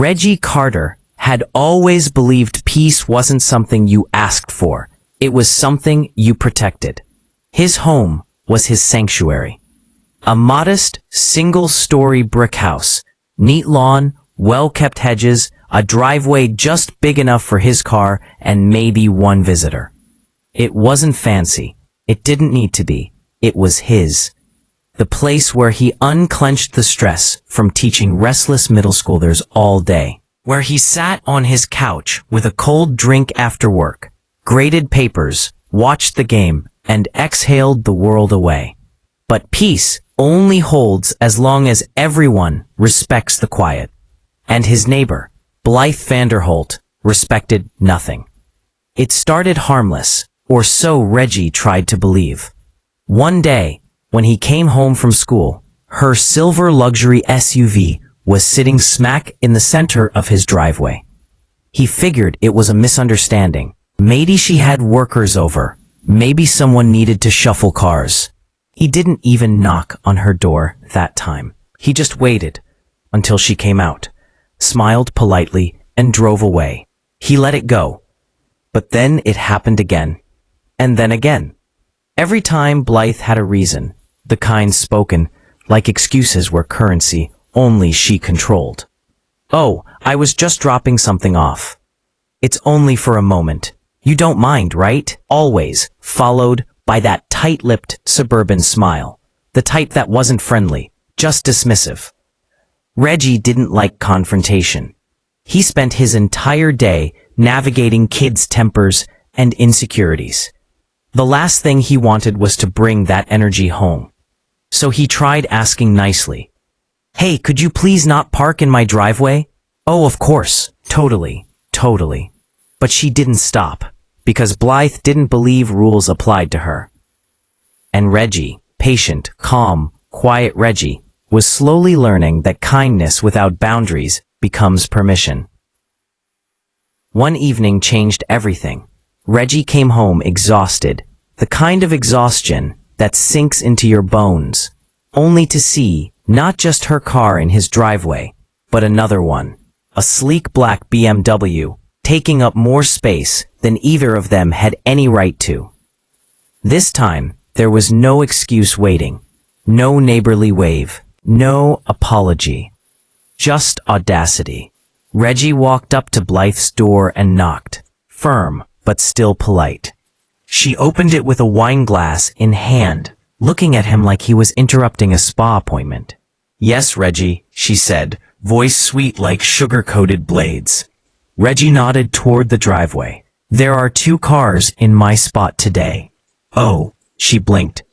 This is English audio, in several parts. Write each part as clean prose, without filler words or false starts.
Reggie Carter had always believed peace wasn't something you asked for. It was something you protected. His home was his sanctuary. A modest, single-story brick house, neat lawn, well-kept hedges, a driveway just big enough for his car, and maybe one visitor. It wasn't fancy. It didn't need to be. It was his. The place where he unclenched the stress from teaching restless middle schoolers all day. Where he sat on his couch with a cold drink after work, graded papers, watched the game, and exhaled the world away. But peace only holds as long as everyone respects the quiet. And his neighbor, Blythe Vanderholt, respected nothing. It started harmless, or so Reggie tried to believe. One day, when he came home from school, her silver luxury SUV was sitting smack in the center of his driveway. He figured it was a misunderstanding. Maybe she had workers over. Maybe someone needed to shuffle cars. He didn't even knock on her door that time. He just waited until she came out, smiled politely, and drove away. He let it go. But then it happened again. And then again. Every time Blythe had a reason, the kind spoken, like excuses were currency only she controlled. "Oh, I was just dropping something off. It's only for a moment. You don't mind, right?" Always followed by that tight-lipped suburban smile. The type that wasn't friendly, just dismissive. Reggie didn't like confrontation. He spent his entire day navigating kids' tempers and insecurities. The last thing he wanted was to bring that energy home. So he tried asking nicely, "Hey, could you please not park in my driveway?" "Oh, of course. Totally. But she didn't stop, because Blythe didn't believe rules applied to her. And Reggie, patient, calm, quiet Reggie, was slowly learning that kindness without boundaries becomes permission. One evening changed everything. Reggie came home exhausted, the kind of exhaustion that sinks into your bones, only to see not just her car in his driveway, but another one, a sleek black BMW, taking up more space than either of them had any right to. This time, there was no excuse waiting, no neighborly wave, no apology, just audacity. Reggie walked up to Blythe's door and knocked, firm but still polite. She opened it with a wine glass in hand, looking at him like he was interrupting a spa appointment. "Yes, Reggie," she said, voice sweet like sugar-coated blades. Reggie nodded toward the driveway. "There are 2 cars in my spot today." "Oh," she blinked.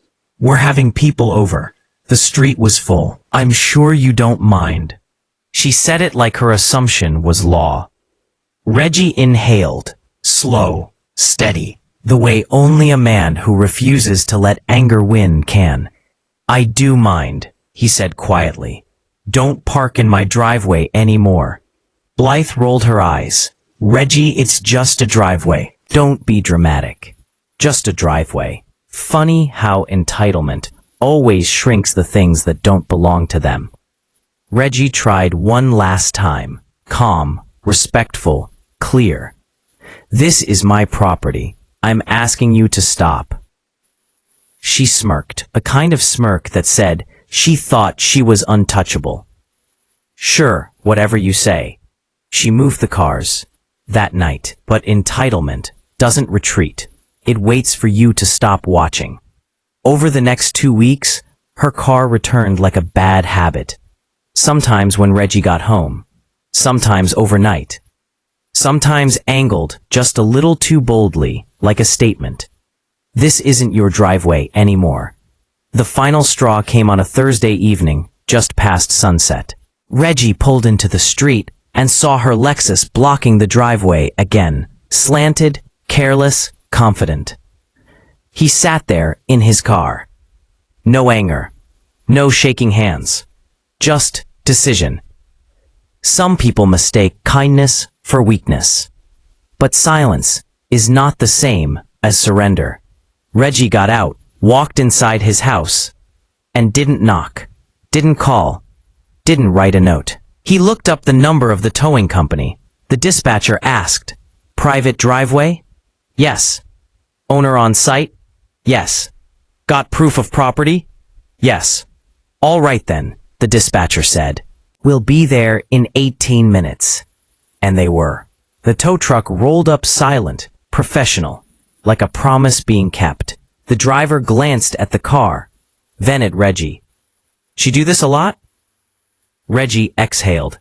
"We're having people over. The street was full. I'm sure you don't mind." She said it like her assumption was law. Reggie inhaled, slow, steady, the way only a man who refuses to let anger win can. "I do mind," he said quietly. "Don't park in my driveway anymore." Blythe rolled her eyes. "Reggie, it's just a driveway. Don't be dramatic. Just a driveway." Funny how entitlement always shrinks the things that don't belong to them. Reggie tried one last time, calm, respectful, clear. "This is my property. I'm asking you to stop." She smirked, a kind of smirk that said she thought she was untouchable. "Sure, whatever you say." She moved the cars that night, but entitlement doesn't retreat. It waits for you to stop watching. Over the next 2 weeks, her car returned like a bad habit. Sometimes when Reggie got home, sometimes overnight, sometimes angled just a little too boldly, like a statement. "This isn't your driveway anymore." The final straw came on a Thursday evening, just past sunset. Reggie pulled into the street and saw her Lexus blocking the driveway again, slanted, careless, confident. He sat there in his car. No anger, no shaking hands, just decision. Some people mistake kindness for weakness. But silence is not the same as surrender. Reggie got out, walked inside his house, and didn't knock, didn't call, didn't write a note. He looked up the number of the towing company. The dispatcher asked, "Private driveway?" "Yes." "Owner on site?" "Yes." "Got proof of property?" "Yes." "All right then," the dispatcher said. "We'll be there in 18 minutes. And they were. The tow truck rolled up silent, professional, like a promise being kept. The driver glanced at the car, then at Reggie. "She do this a lot?" Reggie exhaled.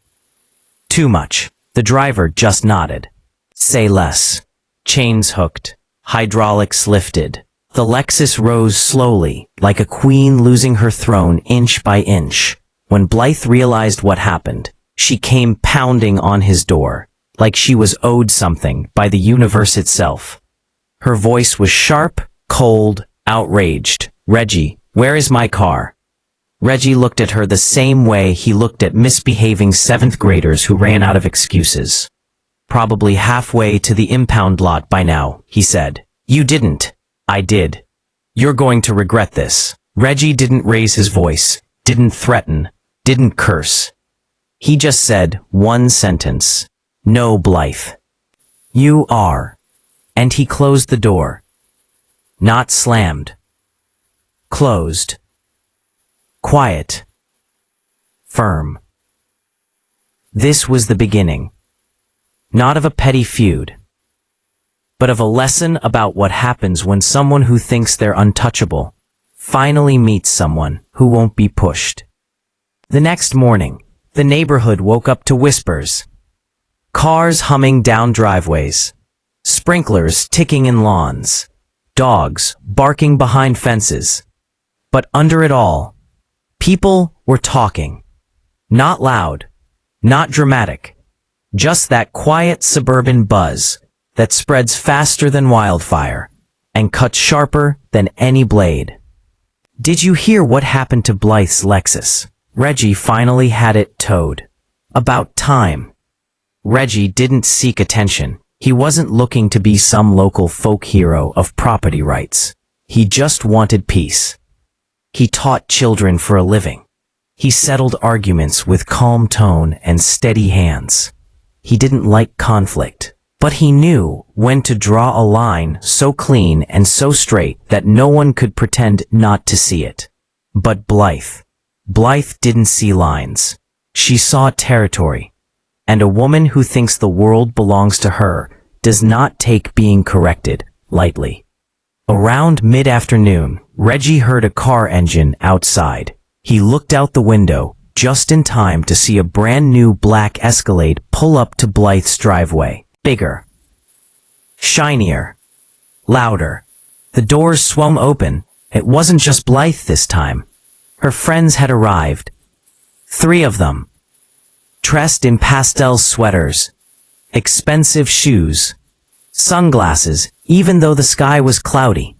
"Too much." The driver just nodded. "Say less." Chains hooked. Hydraulics lifted. The Lexus rose slowly, like a queen losing her throne inch by inch. When Blythe realized what happened, she came pounding on his door, like she was owed something by the universe itself. Her voice was sharp, cold, outraged. "Reggie, where is my car?" Reggie looked at her the same way he looked at misbehaving 7th graders who ran out of excuses. "Probably halfway to the impound lot by now," he said. "You didn't." "I did. You're going to regret this." Reggie didn't raise his voice, didn't threaten, didn't curse. He just said one sentence. "No, Blythe. You are." And he closed the door. Not slammed. Closed. Quiet. Firm. This was the beginning. Not of a petty feud, but of a lesson about what happens when someone who thinks they're untouchable finally meets someone who won't be pushed. The next morning, the neighborhood woke up to whispers. Cars humming down driveways, sprinklers ticking in lawns, dogs barking behind fences. But under it all, people were talking. Not loud, not dramatic, just that quiet suburban buzz that spreads faster than wildfire and cuts sharper than any blade. "Did you hear what happened to Blythe's Lexus?" Reggie finally had it towed. About time. Reggie didn't seek attention. He wasn't looking to be some local folk hero of property rights. He just wanted peace. He taught children for a living. He settled arguments with calm tone and steady hands. He didn't like conflict, but he knew when to draw a line so clean and so straight that no one could pretend not to see it. But Blythe didn't see lines. She saw territory. And a woman who thinks the world belongs to her does not take being corrected lightly. Around mid-afternoon, Reggie heard a car engine outside. He looked out the window just in time to see a brand new black Escalade pull up to Blythe's driveway. Bigger. Shinier. Louder. The doors swung open. It wasn't just Blythe this time. Her friends had arrived. 3 of them. Dressed in pastel sweaters, expensive shoes, sunglasses, even though the sky was cloudy.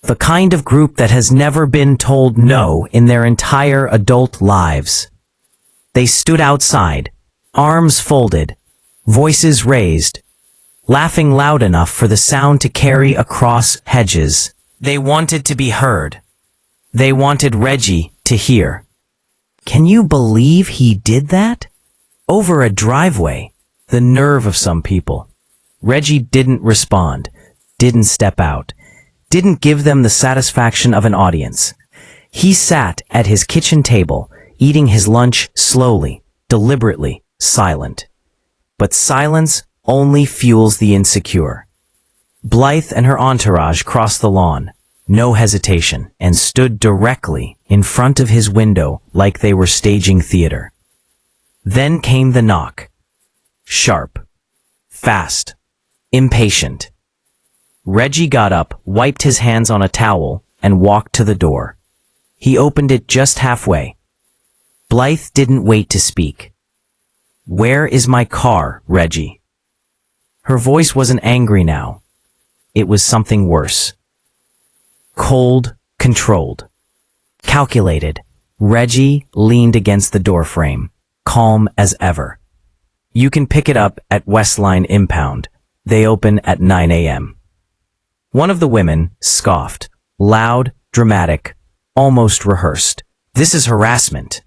The kind of group that has never been told no in their entire adult lives. They stood outside, arms folded, voices raised, laughing loud enough for the sound to carry across hedges. They wanted to be heard. They wanted Reggie to hear. Can you believe he did that? Over a driveway. The nerve of some people. Reggie didn't respond, didn't step out, didn't give them the satisfaction of an audience. He sat at his kitchen table, eating his lunch slowly, deliberately, silent. But silence only fuels the insecure. Blythe and her entourage crossed the lawn, no hesitation, and stood directly in front of his window like they were staging theater. Then came the knock. Sharp. Fast. Impatient. Reggie got up, wiped his hands on a towel, and walked to the door. He opened it just halfway. Blythe didn't wait to speak. "Where is my car, Reggie?" Her voice wasn't angry now. It was something worse. Cold, controlled. Calculated. Reggie leaned against the doorframe, calm as ever. "You can pick it up at Westline Impound. They open at 9 a.m. One of the women scoffed, loud, dramatic, almost rehearsed. "This is harassment."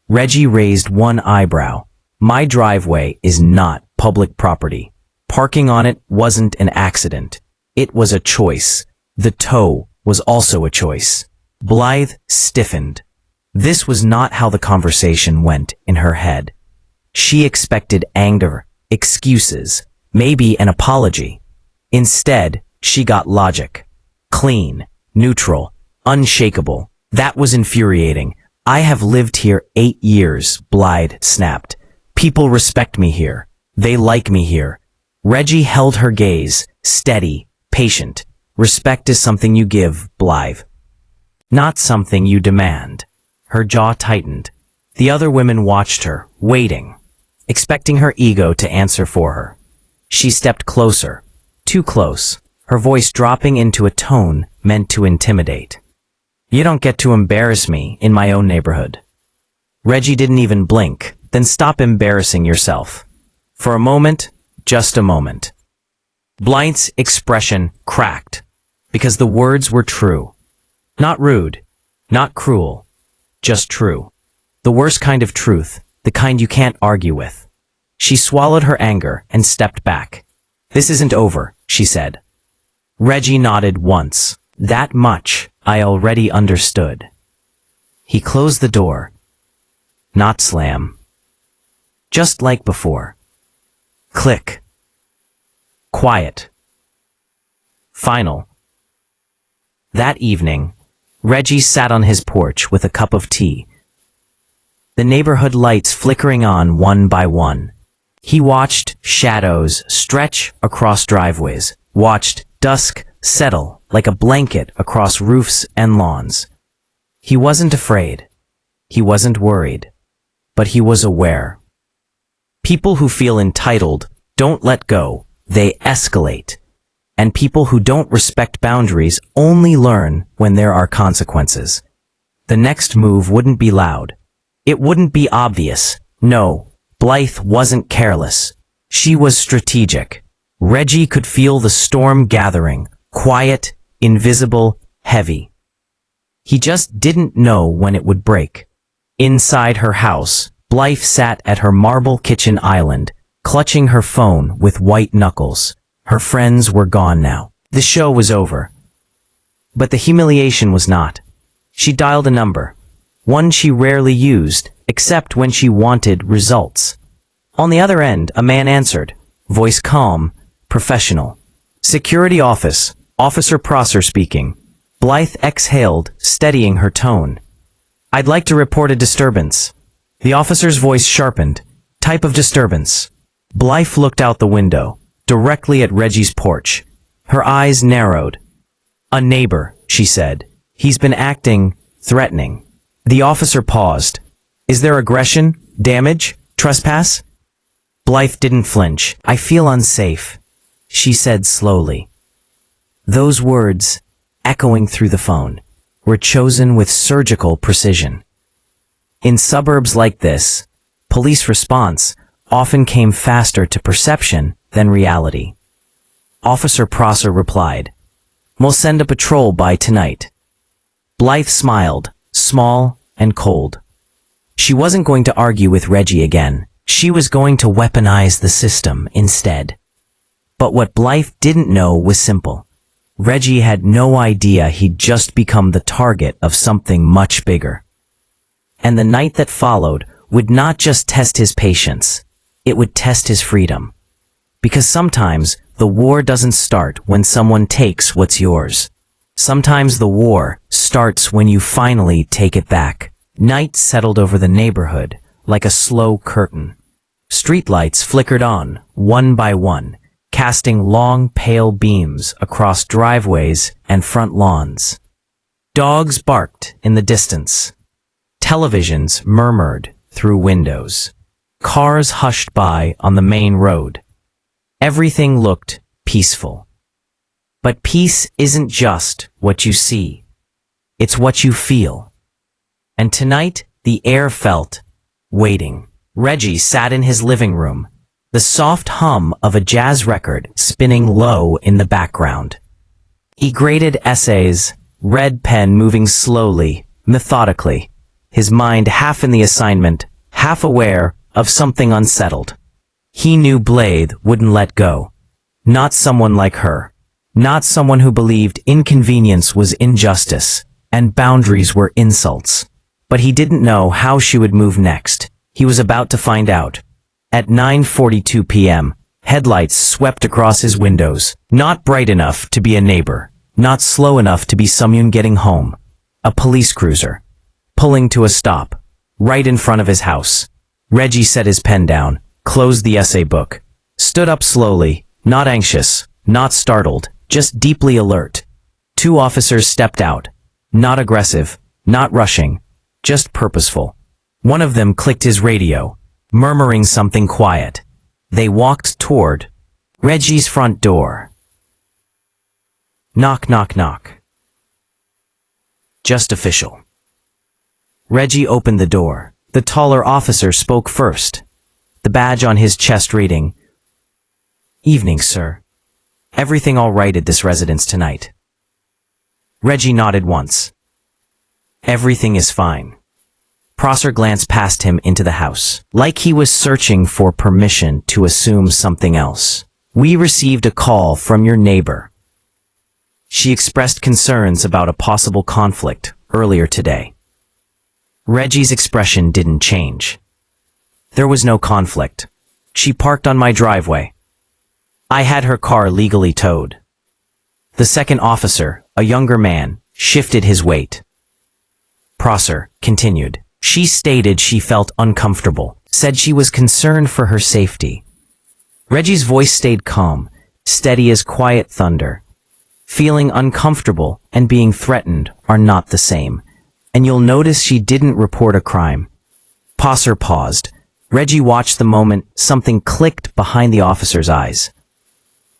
Reggie raised one eyebrow. My driveway is not public property. Parking on it wasn't an accident. It was a choice. The tow was also a choice. Blythe stiffened. This was not how the conversation went in her head. She expected anger, excuses, maybe an apology. Instead, she got logic. Clean, neutral, unshakable. That was infuriating. I have lived here 8 years, Blythe snapped. People respect me here. They like me here. Reggie held her gaze, steady, patient. Respect is something you give, Blythe, not something you demand. Her jaw tightened. The other women watched her, waiting, expecting her ego to answer for her. She stepped closer, too close, her voice dropping into a tone meant to intimidate. You don't get to embarrass me in my own neighborhood. Reggie didn't even blink. Then stop embarrassing yourself. For a moment, just a moment. Blythe's expression cracked, because the words were true. Not rude, not cruel, just true. The worst kind of truth, the kind you can't argue with. She swallowed her anger and stepped back. This isn't over, she said. Reggie nodded once. That much I already understood. He closed the door. Not slam. Just like before. Click. Quiet. Final. That evening, Reggie sat on his porch with a cup of tea. The neighborhood lights flickering on one by one. He watched shadows stretch across driveways, watched dusk settle like a blanket across roofs and lawns. He wasn't afraid. He wasn't worried. But he was aware. People who feel entitled don't let go, they escalate. And people who don't respect boundaries only learn when there are consequences. The next move wouldn't be loud. It wouldn't be obvious. No, Blythe wasn't careless. She was strategic. Reggie could feel the storm gathering, quiet, invisible, heavy. He just didn't know when it would break. Inside her house, Blythe sat at her marble kitchen island, clutching her phone with white knuckles. Her friends were gone now. The show was over. But the humiliation was not. She dialed a number, one she rarely used, except when she wanted results. On the other end, a man answered, voice calm, professional. Security office, Officer Prosser speaking. Blythe exhaled, steadying her tone. I'd like to report a disturbance. The officer's voice sharpened. Type of disturbance. Blythe looked out the window, directly at Reggie's porch. Her eyes narrowed. A neighbor, she said. He's been acting threatening. The officer paused. Is there aggression, damage, trespass? Blythe didn't flinch. I feel unsafe, she said slowly. Those words, echoing through the phone, were chosen with surgical precision. In suburbs like this, police response often came faster to perception than reality. Officer Prosser replied, We'll send a patrol by tonight. Blythe smiled, small and cold. She wasn't going to argue with Reggie again. She was going to weaponize the system instead. But what Blythe didn't know was simple. Reggie had no idea he'd just become the target of something much bigger. And the night that followed would not just test his patience, it would test his freedom. Because sometimes the war doesn't start when someone takes what's yours. Sometimes the war starts when you finally take it back. Night settled over the neighborhood like a slow curtain. Streetlights flickered on, one by one, casting long, pale beams across driveways and front lawns. Dogs barked in the distance. Televisions murmured through windows. Cars hushed by on the main road. Everything looked peaceful. But peace isn't just what you see. It's what you feel. And tonight, the air felt waiting. Reggie sat in his living room, the soft hum of a jazz record spinning low in the background. He graded essays, red pen moving slowly, methodically, his mind half in the assignment, half aware of something unsettled. He knew Blythe wouldn't let go. Not someone like her. Not someone who believed inconvenience was injustice and boundaries were insults. But he didn't know how she would move next. He was about to find out. At 9:42 p.m., headlights swept across his windows, not bright enough to be a neighbor, not slow enough to be someone getting home. A police cruiser, pulling to a stop, right in front of his house. Reggie set his pen down, closed the essay book, stood up slowly, not anxious, not startled, just deeply alert. Two officers stepped out, not aggressive, not rushing, just purposeful. One of them clicked his radio, murmuring something quiet. They walked toward Reggie's front door. Knock, knock, knock. Just official. Reggie opened the door. The taller officer spoke first, the badge on his chest reading, "Evening, sir. Everything all right at this residence tonight?" Reggie nodded once. "Everything is fine." Prosser glanced past him into the house, like he was searching for permission to assume something else. "We received a call from your neighbor. She expressed concerns about a possible conflict earlier today." Reggie's expression didn't change. "There was no conflict. She parked on my driveway. I had her car legally towed." The second officer, a younger man, shifted his weight. Prosser continued. "She stated she felt uncomfortable, said she was concerned for her safety." Reggie's voice stayed calm, steady as quiet thunder. Feeling uncomfortable and being threatened are not the same, and you'll notice she didn't report a crime. Prosser paused. Reggie watched the moment something clicked behind the officer's eyes.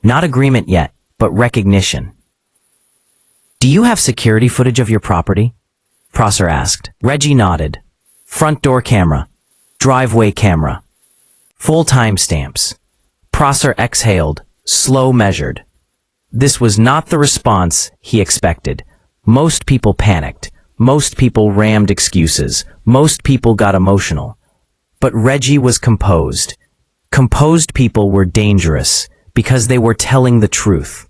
Not agreement yet, but recognition. "Do you have security footage of your property?" Prosser asked. Reggie nodded. "Front door camera, driveway camera, full timestamps." Prosser exhaled, slow measured. This was not the response he expected. Most people panicked. Most people rammed excuses. Most people got emotional. But Reggie was composed. Composed people were dangerous because they were telling the truth.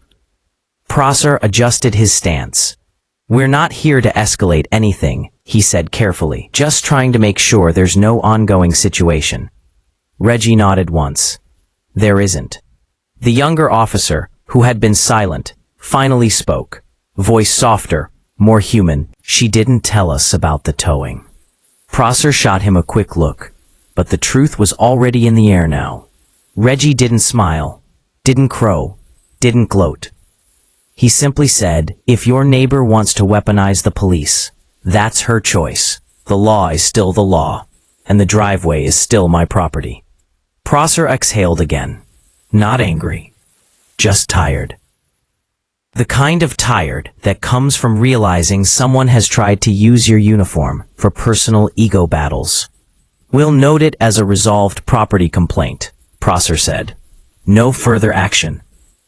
Prosser adjusted his stance. "We're not here to escalate anything," he said carefully, "just trying to make sure there's no ongoing situation." Reggie nodded once. "There isn't." The younger officer, who had been silent, finally spoke, voice softer, more human. "She didn't tell us about the towing." Prosser shot him a quick look, but the truth was already in the air now. Reggie didn't smile, didn't crow, didn't gloat. He simply said, "If your neighbor wants to weaponize the police, that's her choice. The law is still the law, and the driveway is still my property." Prosser exhaled again. Not angry, just tired. The kind of tired that comes from realizing someone has tried to use your uniform for personal ego battles. "We'll note it as a resolved property complaint," Prosser said. "No further action."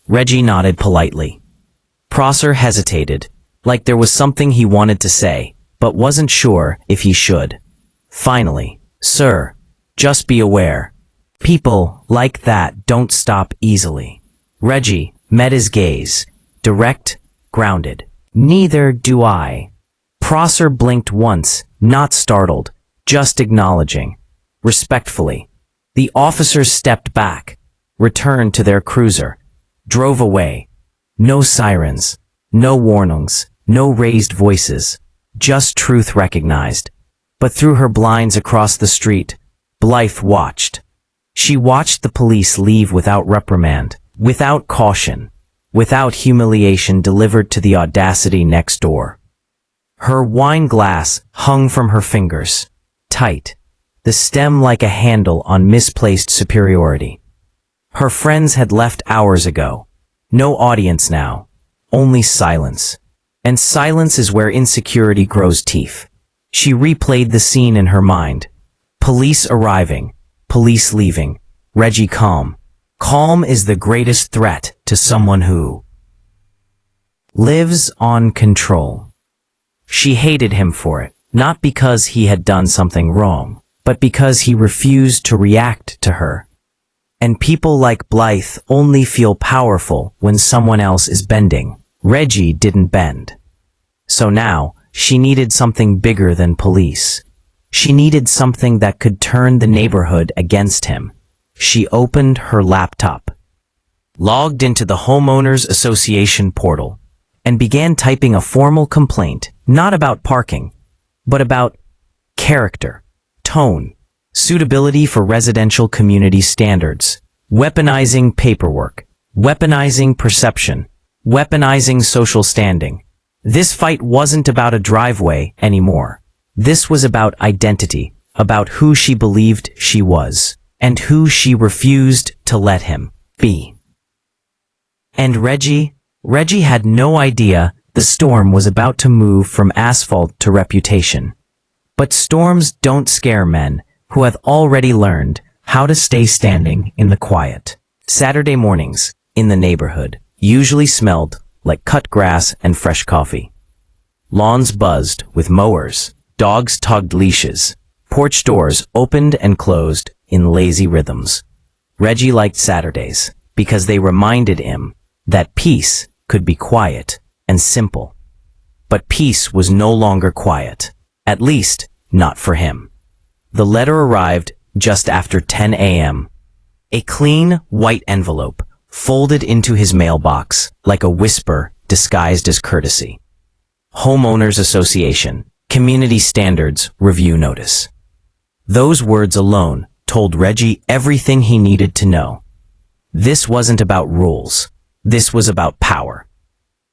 Reggie nodded politely. Prosser hesitated, like there was something he wanted to say, but wasn't sure if he should. Finally, "Sir, just be aware. People like that don't stop easily." Reggie met his gaze, direct, grounded. "Neither do I." Prosser blinked once, not startled, just acknowledging. Respectfully. The officers stepped back, returned to their cruiser, drove away. No sirens, no warnings, no raised voices, just truth recognized. But through her blinds across the street, Blythe watched. She watched the police leave without reprimand, without caution, without humiliation delivered to the audacity next door. Her wine glass hung from her fingers, tight, the stem like a handle on misplaced superiority. Her friends had left hours ago. No audience now, only silence. And silence is where insecurity grows teeth. She replayed the scene in her mind. Police arriving, police leaving, Reggie calm. Calm is the greatest threat to someone who lives on control. She hated him for it, not because he had done something wrong, but but because he refused to react to her. And people like Blythe only feel powerful when someone else is bending. Reggie didn't bend. So now, she needed something bigger than police. She needed something that could turn the neighborhood against him. She opened her laptop, logged into the Homeowners Association portal, and began typing a formal complaint, not about parking, but about character, tone, suitability for residential community standards, weaponizing paperwork, weaponizing perception, weaponizing social standing. This fight wasn't about a driveway anymore. This was about identity, about who she believed she was, and who she refused to let him be. And Reggie had no idea the storm was about to move from asphalt to reputation. But storms don't scare men who have already learned how to stay standing in the quiet. Saturday mornings in the neighborhood usually smelled like cut grass and fresh coffee. Lawns buzzed with mowers, dogs tugged leashes, porch doors opened and closed in lazy rhythms. Reggie liked Saturdays because they reminded him that peace could be quiet and simple. But peace was no longer quiet, at least not for him. The letter arrived just after 10 a.m. A clean, white envelope folded into his mailbox like a whisper disguised as courtesy. Homeowners Association, Community Standards Review Notice. Those words alone told Reggie everything he needed to know. This wasn't about rules. This was about power.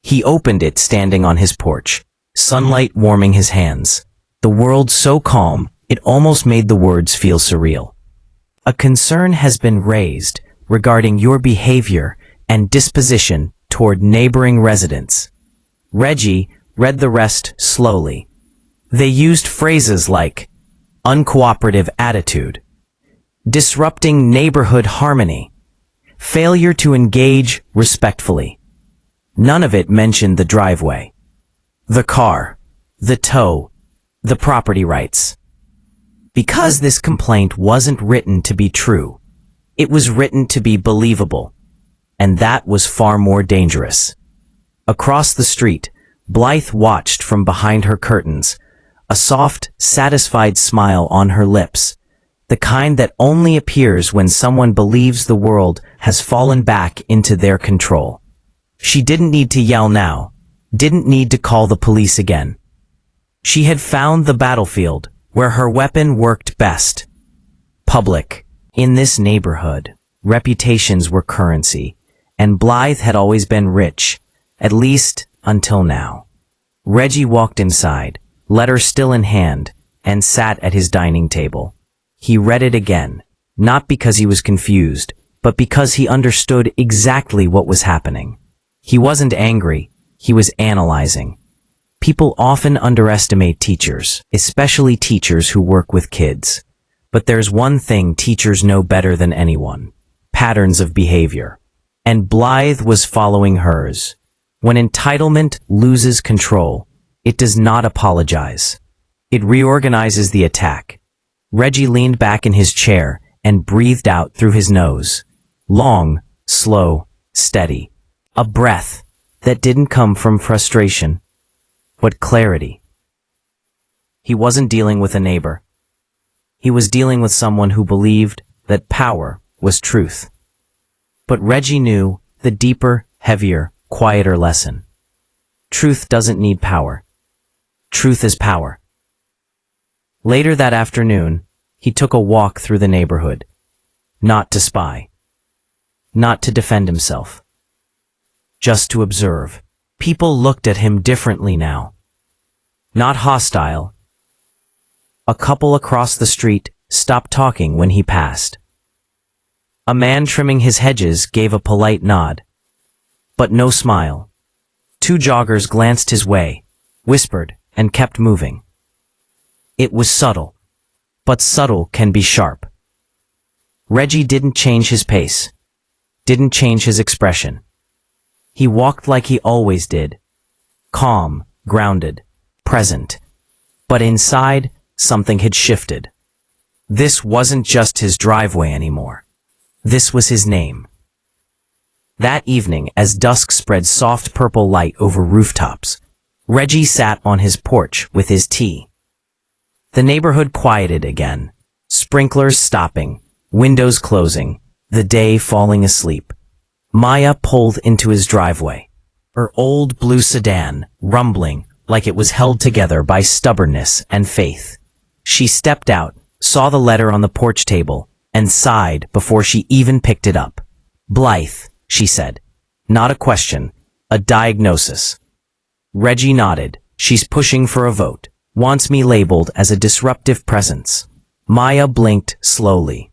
He opened it standing on his porch, sunlight warming his hands. The world so calm, it almost made the words feel surreal. A concern has been raised regarding your behavior and disposition toward neighboring residents. Reggie read the rest slowly. They used phrases like uncooperative attitude, disrupting neighborhood harmony, failure to engage respectfully. None of it mentioned the driveway, the car, the tow, the property rights. Because this complaint wasn't written to be true, it was written to be believable, and that was far more dangerous. Across the street, Blythe watched from behind her curtains, a soft, satisfied smile on her lips, the kind that only appears when someone believes the world has fallen back into their control. She didn't need to yell now, didn't need to call the police again. She had found the battlefield where her weapon worked best. Public. In this neighborhood, reputations were currency, and Blythe had always been rich, at least until now. Reggie walked inside, letter still in hand, and sat at his dining table. He read it again, not because he was confused, but because he understood exactly what was happening. He wasn't angry, he was analyzing. People often underestimate teachers, especially teachers who work with kids. But there's one thing teachers know better than anyone: patterns of behavior. And Blythe was following hers. When entitlement loses control, it does not apologize. It reorganizes the attack. Reggie leaned back in his chair and breathed out through his nose. Long, slow, steady. A breath that didn't come from frustration, but clarity. He wasn't dealing with a neighbor. He was dealing with someone who believed that power was truth. But Reggie knew the deeper, heavier, quieter lesson. Truth doesn't need power. Truth is power. Later that afternoon, he took a walk through the neighborhood. Not to spy. Not to defend himself. Just to observe. People looked at him differently now. Not hostile. A couple across the street stopped talking when he passed. A man trimming his hedges gave a polite nod, but no smile. Two joggers glanced his way, whispered, and kept moving. It was subtle, but subtle can be sharp. Reggie didn't change his pace, didn't change his expression. He walked like he always did, calm, grounded, present. But inside, something had shifted. This wasn't just his driveway anymore. This was his name. That evening, as dusk spread soft purple light over rooftops, Reggie sat on his porch with his tea. The neighborhood quieted again, sprinklers stopping, windows closing, the day falling asleep. Maya pulled into his driveway, her old blue sedan rumbling like it was held together by stubbornness and faith. She stepped out, saw the letter on the porch table, and sighed before she even picked it up. "Blythe," she said. "Not a question, a diagnosis." Reggie nodded. "She's pushing for a vote. Wants me labeled as a disruptive presence." Maya blinked slowly.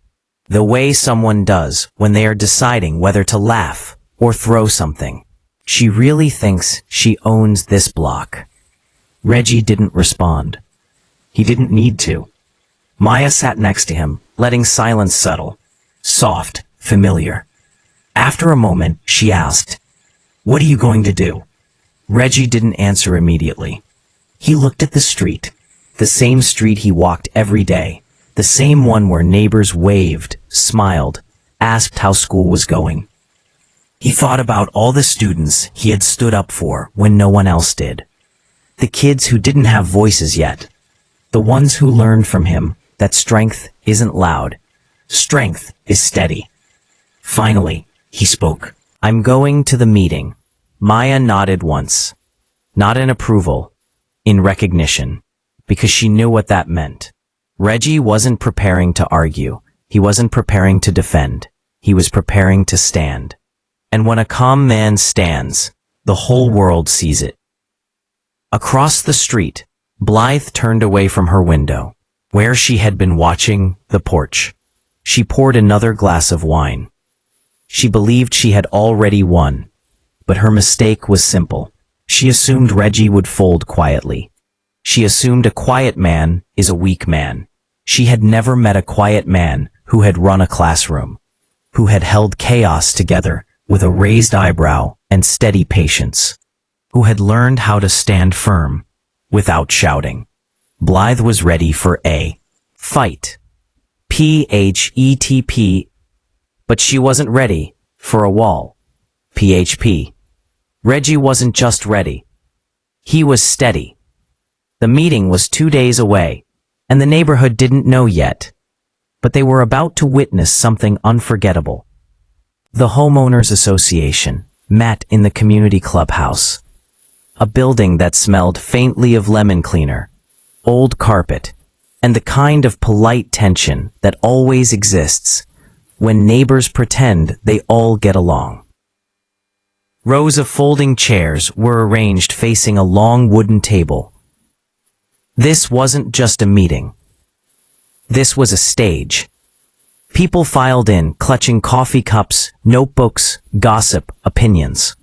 The way someone does when they are deciding whether to laugh or throw something. She really thinks she owns this block. Reggie didn't respond. He didn't need to. Maya sat next to him, letting silence settle. Soft, familiar. After a moment, she asked, "What are you going to do?" Reggie didn't answer immediately. He looked at the street, the same street he walked every day, the same one where neighbors waved, smiled, asked how school was going. He thought about all the students he had stood up for when no one else did. The kids who didn't have voices yet. The ones who learned from him that strength isn't loud. Strength is steady. Finally, he spoke. "I'm going to the meeting." Maya nodded once. Not in approval, in recognition, because she knew what that meant. Reggie wasn't preparing to argue. He wasn't preparing to defend. He was preparing to stand. And when a calm man stands, the whole world sees it. Across the street, Blythe turned away from her window, where she had been watching the porch. She poured another glass of wine. She believed she had already won, but her mistake was simple. She assumed Reggie would fold quietly. She assumed a quiet man is a weak man. She had never met a quiet man who had run a classroom, who had held chaos together with a raised eyebrow and steady patience, who had learned how to stand firm without shouting. Blythe was ready for a fight. PHETP, but she wasn't ready for a wall. PHP. Reggie wasn't just ready. He was steady. The meeting was 2 days away, and the neighborhood didn't know yet, but they were about to witness something unforgettable. The Homeowners Association met in the community clubhouse, a building that smelled faintly of lemon cleaner, old carpet, and the kind of polite tension that always exists when neighbors pretend they all get along. Rows of folding chairs were arranged facing a long wooden table. This wasn't just a meeting. This was a stage. People filed in, clutching coffee cups, notebooks, gossip, opinions.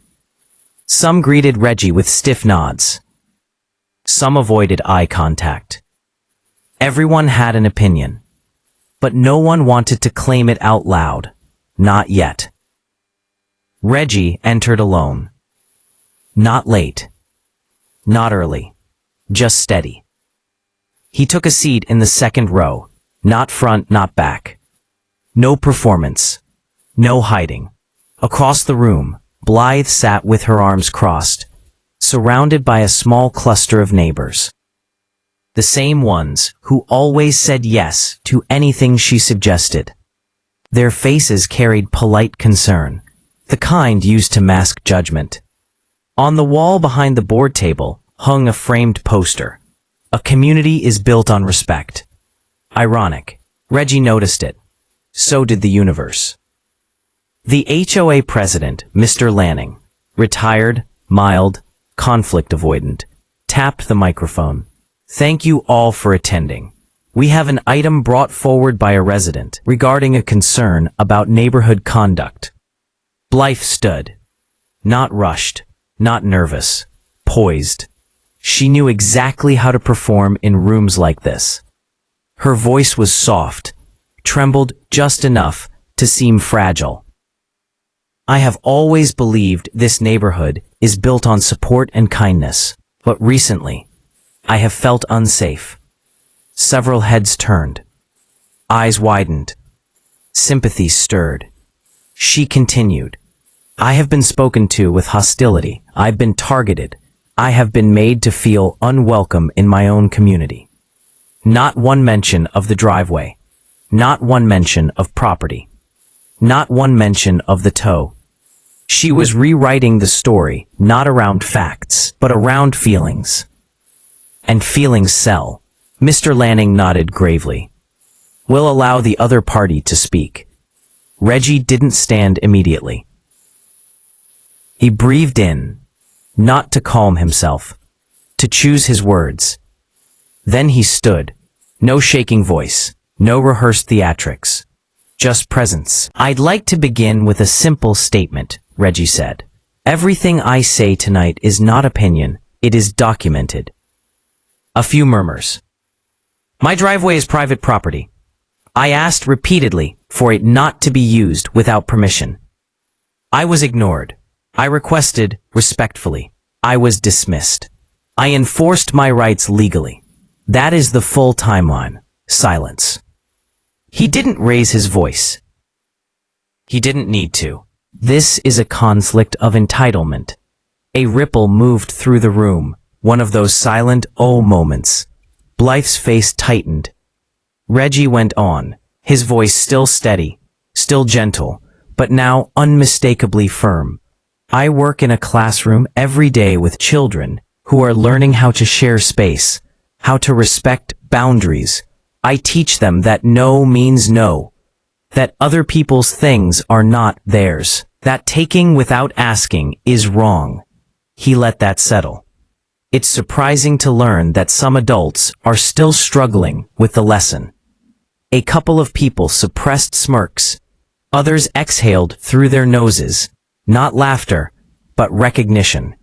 Some greeted Reggie with stiff nods. Some avoided eye contact. Everyone had an opinion, but no one wanted to claim it out loud. Not yet. Reggie entered alone. Not late. Not early. Just steady. He took a seat in the second row, not front, not back. No performance. No hiding. Across the room, Blythe sat with her arms crossed, surrounded by a small cluster of neighbors. The same ones who always said yes to anything she suggested. Their faces carried polite concern, the kind used to mask judgment. On the wall behind the board table hung a framed poster. A community is built on respect. Ironic. Reggie noticed it. So did the universe. The HOA president, Mr. Lanning, retired, mild, conflict avoidant, tapped the microphone. "Thank you all for attending. We have an item brought forward by a resident regarding a concern about neighborhood conduct." Blythe stood. Not rushed, not nervous, poised. She knew exactly how to perform in rooms like this. Her voice was soft, trembled just enough to seem fragile. "I have always believed this neighborhood is built on support and kindness, but recently, I have felt unsafe." Several heads turned. eyes widened. Sympathy stirred. She continued, I have been spoken to with hostility. I've been targeted. I have been made to feel unwelcome in my own community. Not one mention of the driveway. Not one mention of property. Not one mention of the tow. She was rewriting the story, not around facts, but around feelings. And feelings sell. Mr. Lanning nodded gravely. We'll allow the other party to speak. Reggie didn't stand immediately. He breathed in, not to calm himself, to choose his words. Then he stood, no shaking voice, no rehearsed theatrics, just presence. I'd like to begin with a simple statement, Reggie said. Everything I say tonight is not opinion, it is documented. A few murmurs. My driveway is private property. I asked repeatedly for it not to be used without permission. I was ignored. I requested respectfully. I was dismissed. I enforced my rights legally. That is the full timeline. Silence. He didn't raise his voice. He didn't need to. This is a conflict of entitlement. A ripple moved through the room, one of those silent oh moments. Blythe's face tightened. Reggie went on, his voice still steady, still gentle, but now unmistakably firm. I work in a classroom every day with children who are learning how to share space, how to respect boundaries. I teach them that no means no, that other people's things are not theirs, that taking without asking is wrong. He let that settle. It's surprising to learn that some adults are still struggling with the lesson. A couple of people suppressed smirks. Others exhaled through their noses. Not laughter, but recognition.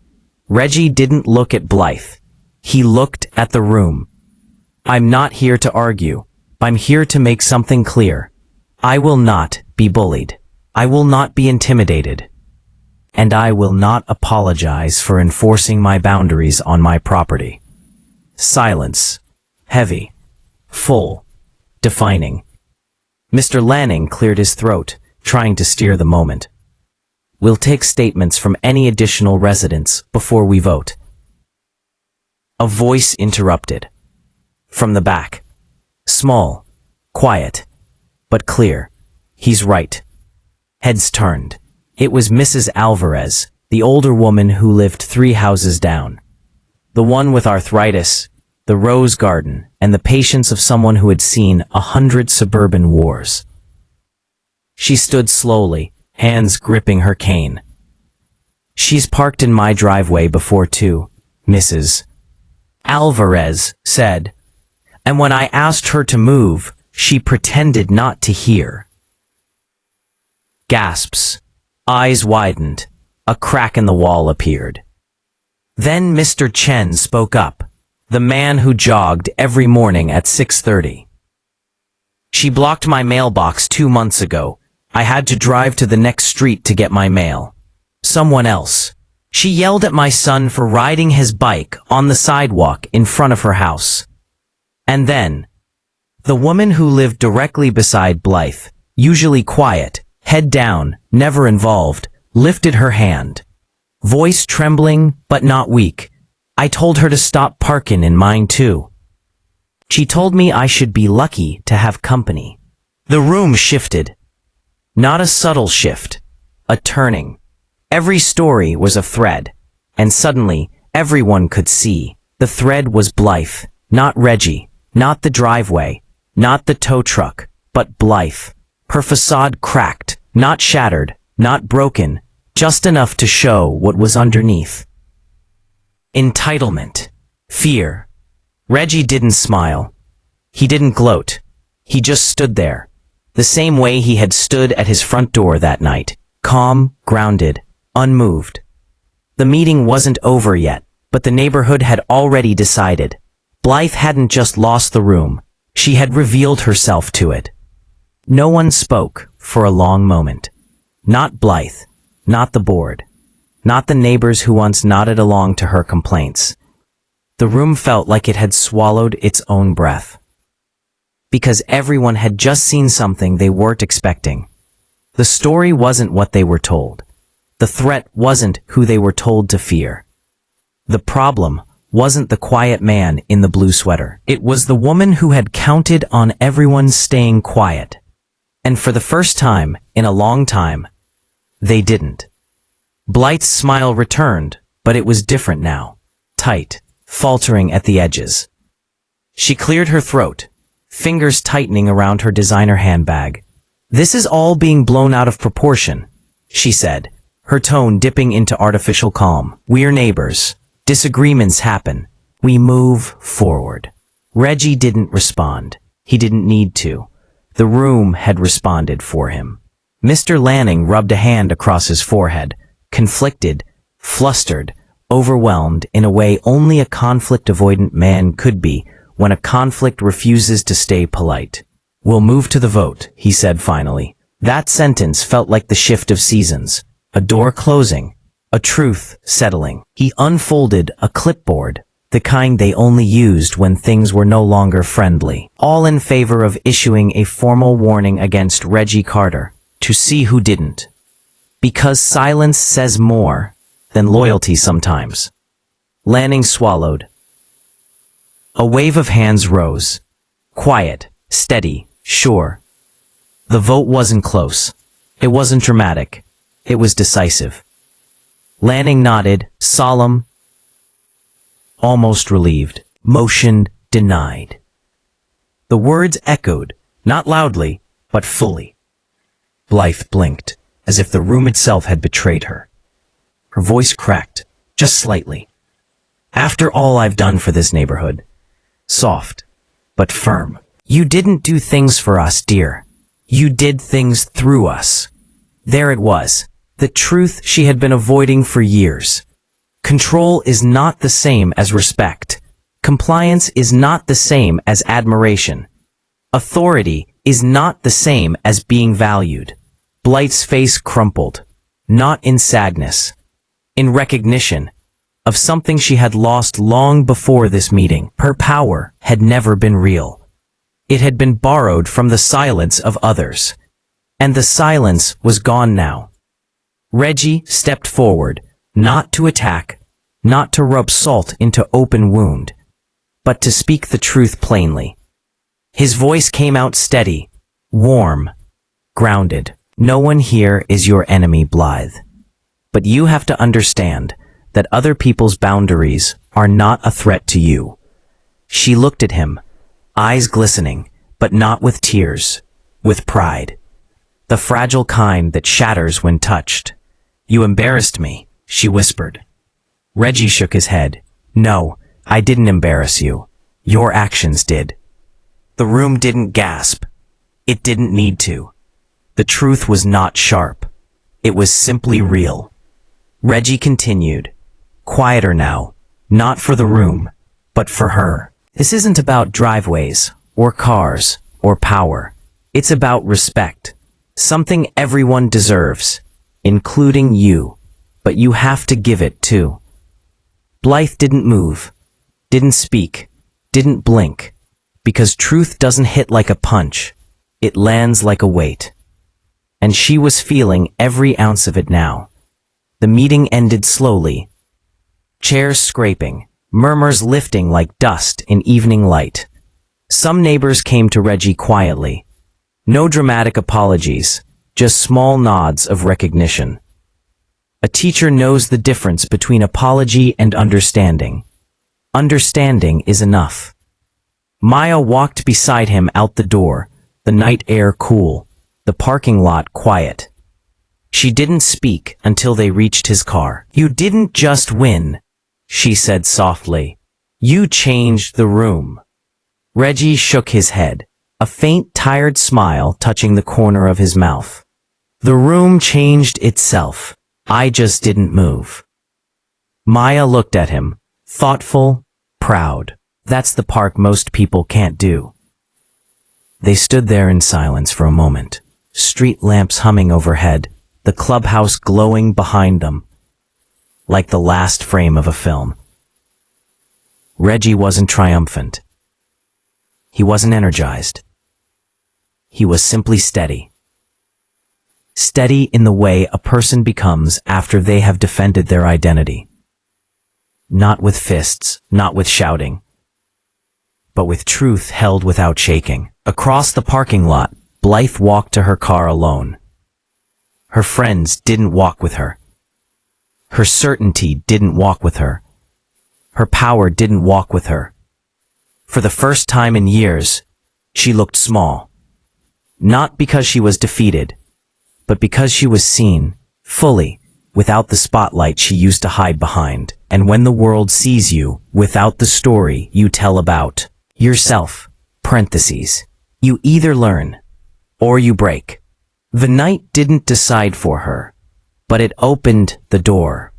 Reggie didn't look at Blythe. He looked at the room. I'm not here to argue. I'm here to make something clear. I will not be bullied. I will not be intimidated. And I will not apologize for enforcing my boundaries on my property. Silence. Heavy. Full. Defining. Mr. Lanning cleared his throat, trying to steer the moment. We'll take statements from any additional residents before we vote. A voice interrupted. From the back. Small. Quiet. But clear. He's right. Heads turned. It was Mrs. Alvarez, the older woman who lived 3 houses down. The one with arthritis, the rose garden, and the patience of someone who had seen 100 suburban wars. She stood slowly, hands gripping her cane. She's parked in my driveway before too, Mrs. Alvarez said. And when I asked her to move, she pretended not to hear. Gasps. Eyes widened. A crack in the wall appeared. Then Mr. Chen spoke up, the man who jogged every morning at 6:30. She blocked my mailbox 2 months ago. I had to drive to the next street to get my mail. Someone else. She yelled at my son for riding his bike on the sidewalk in front of her house. And then, the woman who lived directly beside Blythe, usually quiet, head down, never involved, lifted her hand. Voice trembling, but not weak. I told her to stop parkin' in mine too. She told me I should be lucky to have company. The room shifted. Not a subtle shift, a turning. Every story was a thread, and suddenly everyone could see. The thread was Blythe, not Reggie, not the driveway, not the tow truck, but Blythe. Her facade cracked, not shattered, not broken, just enough to show what was underneath. Entitlement. Fear. Reggie didn't smile. He didn't gloat. He just stood there. The same way he had stood at his front door that night. Calm, grounded, unmoved. The meeting wasn't over yet, but the neighborhood had already decided. Blythe hadn't just lost the room. She had revealed herself to it. No one spoke for a long moment. Not Blythe, not the board, not the neighbors who once nodded along to her complaints. The room felt like it had swallowed its own breath. because everyone had just seen something they weren't expecting. The story wasn't what they were told. The threat wasn't who they were told to fear. The problem wasn't the quiet man in the blue sweater. It was the woman who had counted on everyone staying quiet. And for the first time in a long time, they didn't. Blythe's smile returned, but it was different now. Tight, faltering at the edges. She cleared her throat, fingers tightening around her designer handbag. "This is all being blown out of proportion," she said, her tone dipping into artificial calm. "We're neighbors. Disagreements happen. We move forward." Reggie didn't respond. He didn't need to. The room had responded for him. Mr. Lanning rubbed a hand across his forehead, conflicted, flustered, overwhelmed in a way only a conflict-avoidant man could be when a conflict refuses to stay polite. "We'll move to the vote," he said finally. That sentence felt like the shift of seasons. A door closing, a truth settling. He unfolded a clipboard, the kind they only used when things were no longer friendly. All in favor of issuing a formal warning against Reggie Carter, to see who didn't. Because silence says more than loyalty sometimes. Lanning swallowed. A wave of hands rose. Quiet, steady, sure. The vote wasn't close. It wasn't dramatic. It was decisive. Lanning nodded, solemn, almost relieved. Motion denied. The words echoed, not loudly, but fully. Blythe blinked, as if the room itself had betrayed her. Her voice cracked, just slightly. "After all I've done for this neighborhood." Soft, but firm. "You didn't do things for us, dear. You did things through us." There it was, the truth she had been avoiding for years. Control is not the same as respect. Compliance is not the same as admiration. Authority is not the same as being valued. Blythe's face crumpled, not in sadness, in recognition of something she had lost long before this meeting. Her power had never been real. It had been borrowed from the silence of others. And the silence was gone now. Reggie stepped forward, not to attack, not to rub salt into open wound, but to speak the truth plainly. His voice came out steady, warm, grounded. "No one here is your enemy, Blythe. But you have to understand that other people's boundaries are not a threat to you." She looked at him, eyes glistening, but not with tears, with pride. The fragile kind that shatters when touched. "You embarrassed me," she whispered. Reggie shook his head. "No, I didn't embarrass you. Your actions did." The room didn't gasp. It didn't need to. The truth was not sharp. It was simply real. Reggie continued, quieter now, not for the room, but for her. "This isn't about driveways, or cars, or power. It's about respect. Something everyone deserves, including you. But you have to give it too." Blythe didn't move, didn't speak, didn't blink, because truth doesn't hit like a punch. It lands like a weight. And she was feeling every ounce of it now. The meeting ended slowly. Chairs scraping, murmurs lifting like dust in evening light. Some neighbors came to Reggie quietly. No dramatic apologies, just small nods of recognition. A teacher knows the difference between apology and understanding. Understanding is enough. Maya walked beside him out the door, the night air cool, the parking lot quiet. She didn't speak until they reached his car. "You didn't just win," she said softly. "You changed the room." Reggie shook his head, a faint, tired smile touching the corner of his mouth. "The room changed itself. I just didn't move." Maya looked at him, thoughtful, proud. That's the part most people can't do. They stood there in silence for a moment, street lamps humming overhead, the clubhouse glowing behind them, like the last frame of a film. Reggie wasn't triumphant. He wasn't energized. He was simply steady. Steady in the way a person becomes after they have defended their identity. Not with fists, not with shouting, but with truth held without shaking. Across the parking lot, Blythe walked to her car alone. Her friends didn't walk with her. Her certainty didn't walk with her. Her power didn't walk with her. For the first time in years, she looked small. Not because she was defeated, but because she was seen, fully, without the spotlight she used to hide behind. And when the world sees you, without the story you tell about yourself, parentheses, you either learn, or you break. The night didn't decide for her, but it opened the door.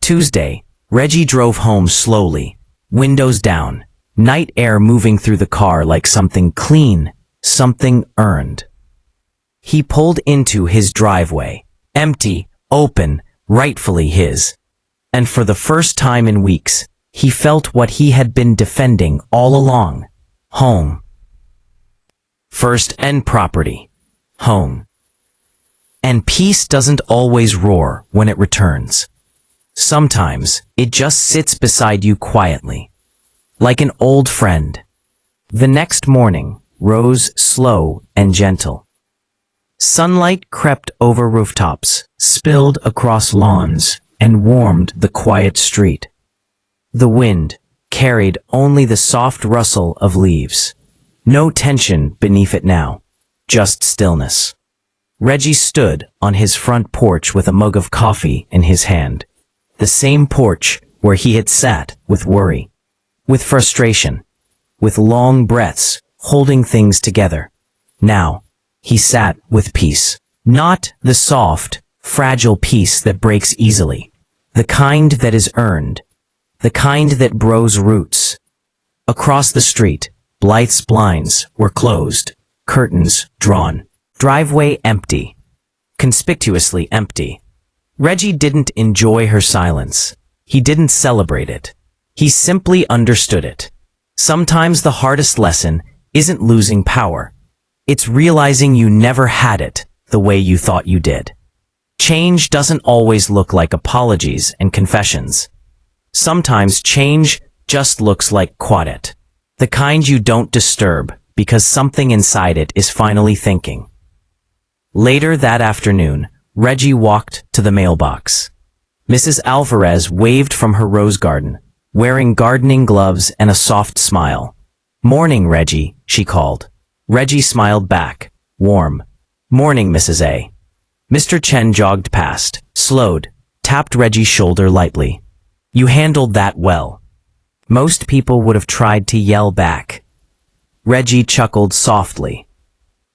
Tuesday, Reggie drove home slowly, windows down, night air moving through the car like something clean, something earned. He pulled into his driveway, empty, open, rightfully his. And for the first time in weeks, he felt what he had been defending all along. Home. First and property. Home. And peace doesn't always roar when it returns. Sometimes, it just sits beside you quietly. Like an old friend. The next morning rose slow and gentle. Sunlight crept over rooftops, spilled across lawns, and warmed the quiet street. The wind carried only the soft rustle of leaves. No tension beneath it now, just stillness. Reggie stood on his front porch with a mug of coffee in his hand. The same porch where he had sat with worry, with frustration, with long breaths, holding things together. Now, he sat with peace. Not the soft, fragile peace that breaks easily. The kind that is earned. The kind that grows roots. Across the street, Blythe's blinds were closed, curtains drawn. Driveway empty. Conspicuously empty. Reggie didn't enjoy her silence. He didn't celebrate it. He simply understood it. Sometimes the hardest lesson isn't losing power. It's realizing you never had it the way you thought you did. Change doesn't always look like apologies and confessions. Sometimes change just looks like quiet. The kind you don't disturb because something inside it is finally thinking. Later that afternoon, Reggie walked to the mailbox. Mrs. Alvarez waved from her rose garden, wearing gardening gloves and a soft smile. "Morning, Reggie," she called. Reggie smiled back, warm. "Morning, Mrs. A." Mr. Chen jogged past, slowed, tapped Reggie's shoulder lightly. "You handled that well." Most people would have tried to yell back. Reggie chuckled softly.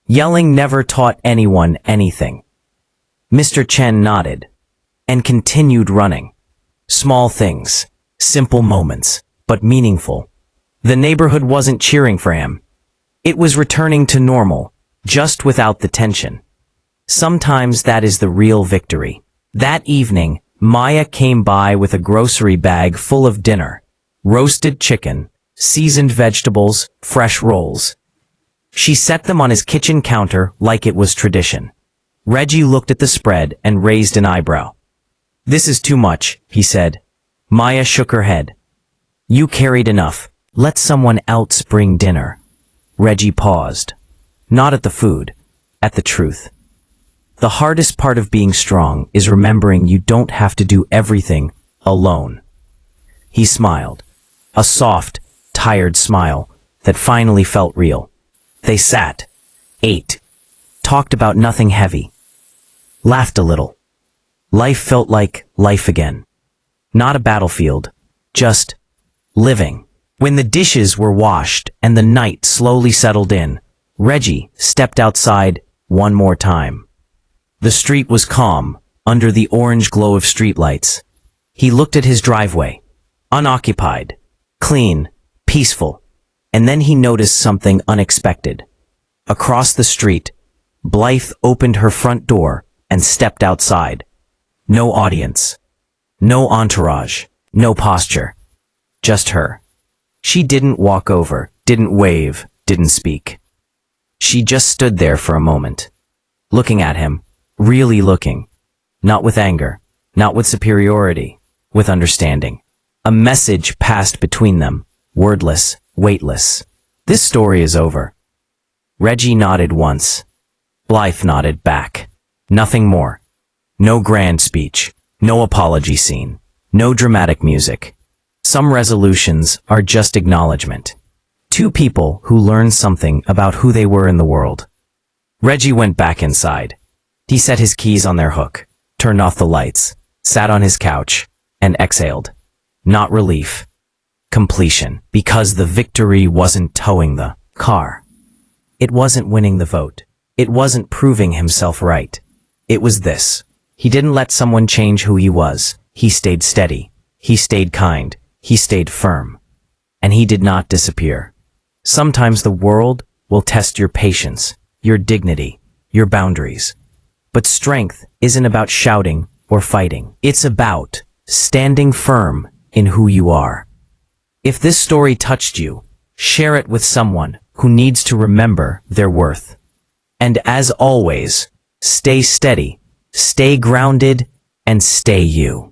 Yelling never taught anyone anything. Mr. Chen nodded and continued running. Small things, simple moments, but meaningful. The neighborhood wasn't cheering for him. It was returning to normal, just without the tension. Sometimes that is the real victory. That evening, Maya came by with a grocery bag full of dinner. Roasted chicken, seasoned vegetables, fresh rolls. She set them on his kitchen counter like it was tradition. Reggie looked at the spread and raised an eyebrow. "This is too much," he said. Maya shook her head. "You carried enough. Let someone else bring dinner." Reggie paused. Not at the food, at the truth. The hardest part of being strong is remembering you don't have to do everything alone. He smiled. A soft, tired smile that finally felt real. They sat, ate, talked about nothing heavy, laughed a little. Life felt like life again. Not a battlefield, just living. When the dishes were washed and the night slowly settled in, Reggie stepped outside one more time. The street was calm, under the orange glow of streetlights. He looked at his driveway, unoccupied, clean, peaceful, and then he noticed something unexpected. Across the street, Blythe opened her front door and stepped outside. No audience, no entourage, no posture, just her. She didn't walk over, didn't wave, didn't speak. She just stood there for a moment, looking at him, really looking, not with anger, not with superiority, with understanding. A message passed between them, wordless, weightless. This story is over. Reggie nodded once. Blythe nodded back. Nothing more. No grand speech. No apology scene. No dramatic music. Some resolutions are just acknowledgement. Two people who learned something about who they were in the world. Reggie went back inside. He set his keys on their hook, turned off the lights, sat on his couch, and exhaled. Not relief. Completion. Because the victory wasn't towing the car. It wasn't winning the vote. It wasn't proving himself right. It was this. He didn't let someone change who he was. He stayed steady. He stayed kind. He stayed firm. And he did not disappear. Sometimes the world will test your patience, your dignity, your boundaries. But strength isn't about shouting or fighting. It's about standing firm in who you are. If this story touched you, share it with someone who needs to remember their worth. And as always, stay steady, stay grounded, and stay you.